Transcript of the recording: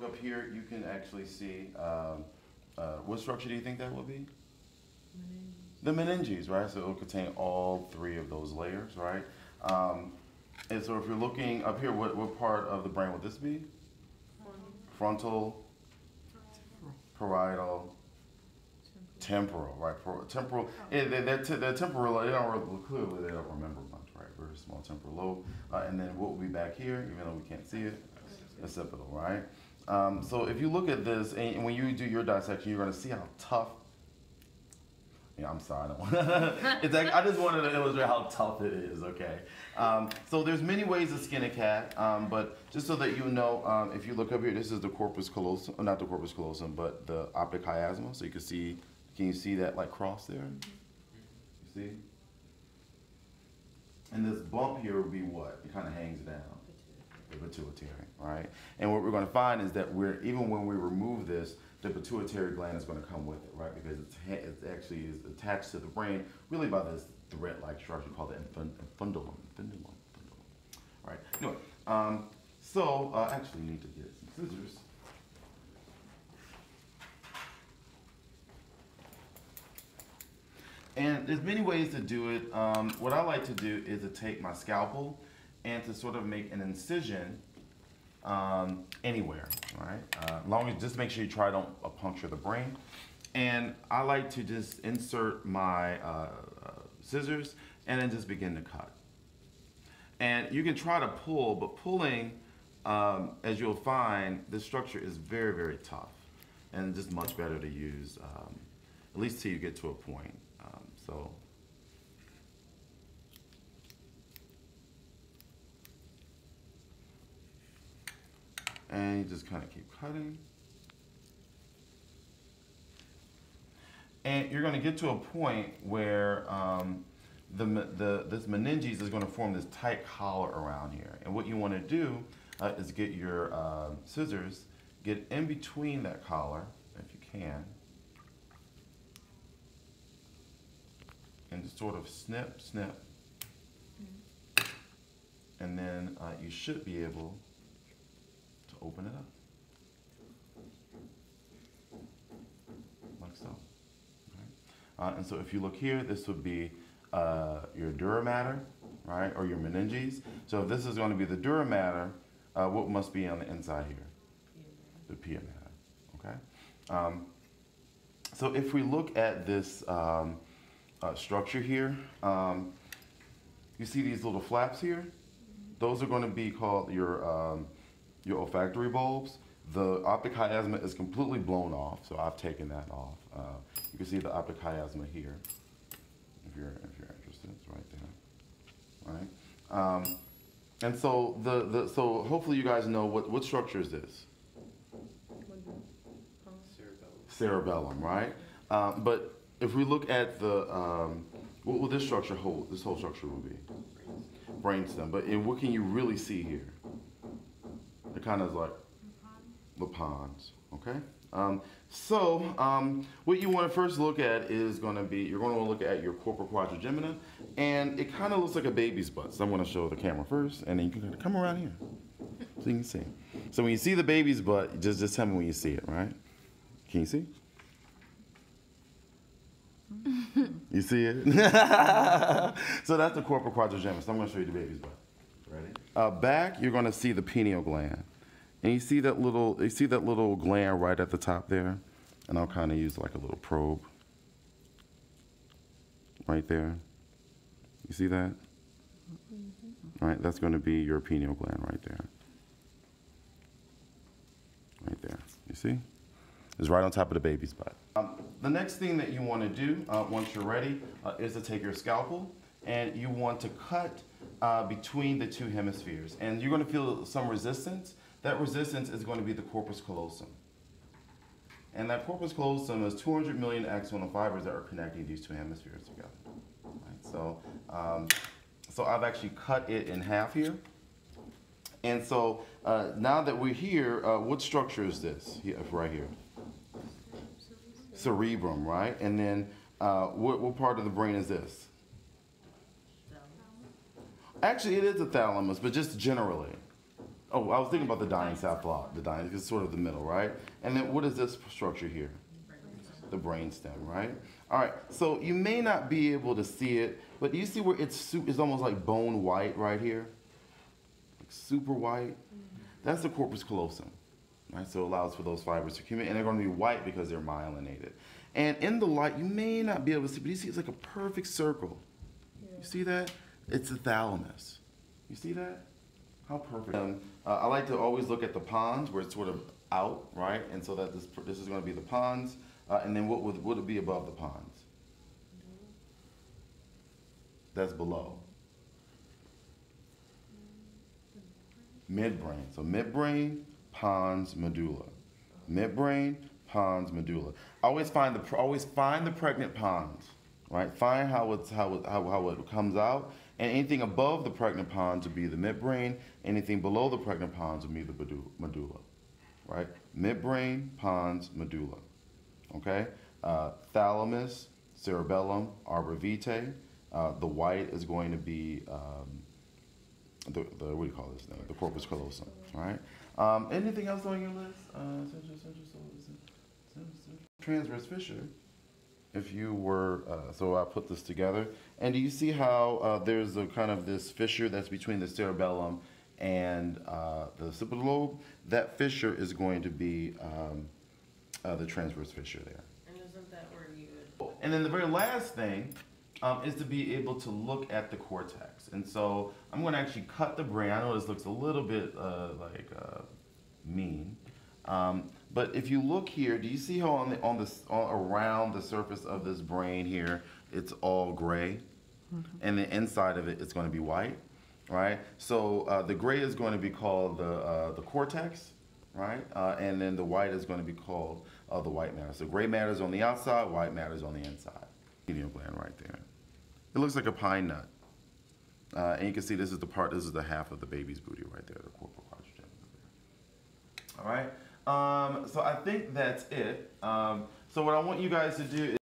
look up here, you can actually see what structure do you think that will be? The meninges, right? So it will contain all three of those layers, right? And so if you're looking up here, what part of the brain would this be? Frontal, parietal, temporal, right? Temporal. They're temporal. They don't really, clearly they don't remember much, right? Very small temporal lobe. And then what will be back here, even though we can't see it? Occipital, right? So if you look at this, and when you do your dissection, you're going to see how tough. Yeah, I'm sorry. I just wanted to illustrate how tough it is. Okay. So there's many ways to skin a cat, but just so that you know, if you look up here, this is the corpus callosum, not the corpus callosum, but the optic chiasma. So you can see. Can you see that like cross there? You see? And this bump here would be what? It kind of hangs down. The pituitary, right? And what we're going to find is that even when we remove this, the pituitary gland is going to come with it, right? Because it actually is attached to the brain really by this thread-like structure called the infundulum. Right. Anyway, actually you need to get some scissors. And there's many ways to do it. What I like to do is to take my scalpel and to sort of make an incision anywhere, right? Long as just make sure you try don't puncture the brain. And I like to just insert my scissors and then just begin to cut. And you can try to pull, but pulling, as you'll find, this structure is very, very tough and just much better to use, at least till you get to a point. And you just kind of keep cutting. And you're going to get to a point where this meninges is going to form this tight collar around here. And what you want to do is get your scissors, get in between that collar, if you can, and just sort of snip, snip. And then you should be able to open it up. Like so. Okay. And so if you look here, this would be your dura mater, right, or your meninges. So if this is going to be the dura mater, what must be on the inside here? The pia mater, okay? So if we look at this structure here, you see these little flaps here? Those are going to be called your olfactory bulbs. The optic chiasma is completely blown off, so I've taken that off. You can see the optic chiasma here, if you're interested. It's right there, right? And so so hopefully you guys know what structure is this? Cerebellum, right? But if we look at the what will this structure hold? This whole structure will be brainstem. But what can you really see here? It kind of like the pons, okay? What you want to first look at is going to be, you're going to want to look at your corpora quadrigemina, and it kind of looks like a baby's butt. So I'm going to show the camera first, and then you can come around here so you can see. So when you see the baby's butt, just tell me when you see it, right? Can you see? You see it? So that's the corpora quadrigemina. So I'm going to show you the baby's butt. Ready? Back, you're going to see the pineal gland. And you see that little gland right at the top there? And I'll kind of use like a little probe right there. You see that? All right, that's going to be your pineal gland right there. Right there. You see? It's right on top of the baby's butt. The next thing that you want to do once you're ready is to take your scalpel and you want to cut between the two hemispheres. And you're going to feel some resistance. That resistance is going to be the corpus callosum. And that corpus callosum is 200 million axonal fibers that are connecting these two hemispheres together. Right? So I've actually cut it in half here. And so now that we're here, what structure is this right here? Cerebrum, right? And then what part of the brain is this? Actually, it is the thalamus, but just generally. Oh, I was thinking about the Dienstag block. The Dienstag is sort of the middle, right? And then what is this structure here? The brainstem, right? All right, so you may not be able to see it, but you see where it's almost like bone white right here? Like super white. That's the corpus callosum, right? So it allows for those fibers to accumulate, and they're going to be white because they're myelinated. And in the light, you may not be able to see, but you see it's like a perfect circle. You see that? It's the thalamus. You see that? How perfect. I like to always look at the pons where it's sort of out, right? And so that this is going to be the pons. And then what would it be above the pons? That's below. Midbrain. So midbrain, pons, medulla. Midbrain, pons, medulla. Always find the pregnant pons, right? Find how it comes out, and anything above the pregnant pons would be the midbrain. Anything below the pregnant pons would be the medulla, right? Midbrain, pons, medulla. Okay, thalamus, cerebellum, arbor vitae. The white is going to be the what do you call this thing? The corpus callosum. Right. Anything else on your list? Transverse fissure. If you were, so I put this together, and do you see how there's a kind of this fissure that's between the cerebellum and the occipital lobe? That fissure is going to be the transverse fissure there. And isn't that where you would... And then the very last thing is to be able to look at the cortex. And so I'm going to actually cut the brain. I know this looks a little bit mean, but if you look here, do you see how around the surface of this brain here, it's all gray, and the inside of it, it's going to be white, right? So the gray is going to be called the cortex, right? And then the white is going to be called the white matter. So gray matter is on the outside, white matter is on the inside. Medial gland right there. It looks like a pine nut. And you can see this is the half of the baby's booty right there, the corporal quadrigen. All right. So I think that's it. So what I want you guys to do is